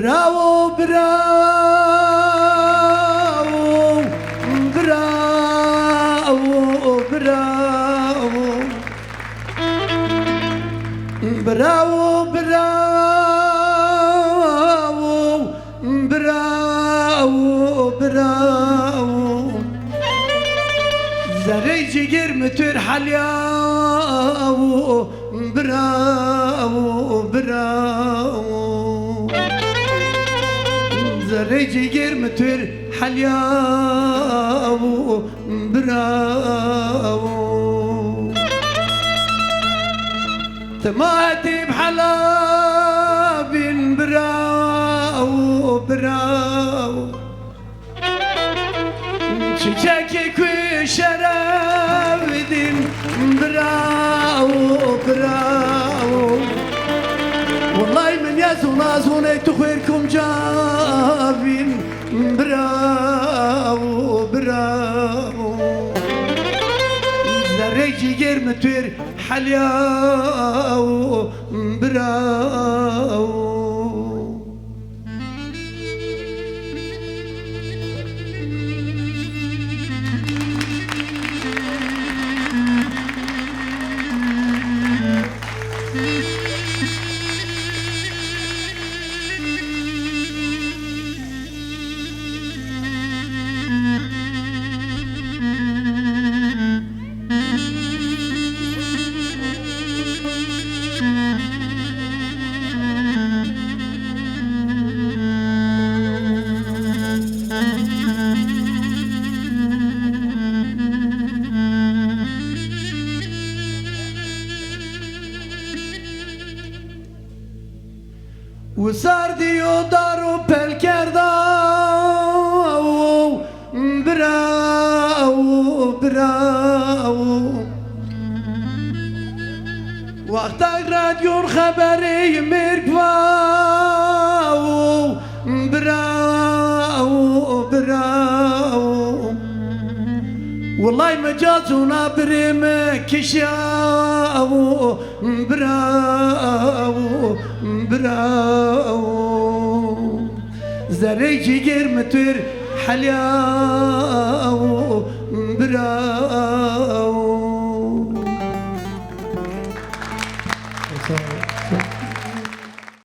براو براو براو براو براو براو براو براو زري جير متر حلياو براو براو زري جير متر حلياو براو تماتي بحلاب براو براو شجاكي كوي شراب دين براو براو والله من يزو نازوني تخيركم جابين براو براو زريجي غير متوير حلياو براو وصار ديو دارو بالكرداو براو براو وقت راديو خبري مركواو براو براو والله مجازونا بريم كشاو براو براو زريجي غير متر حلياو براو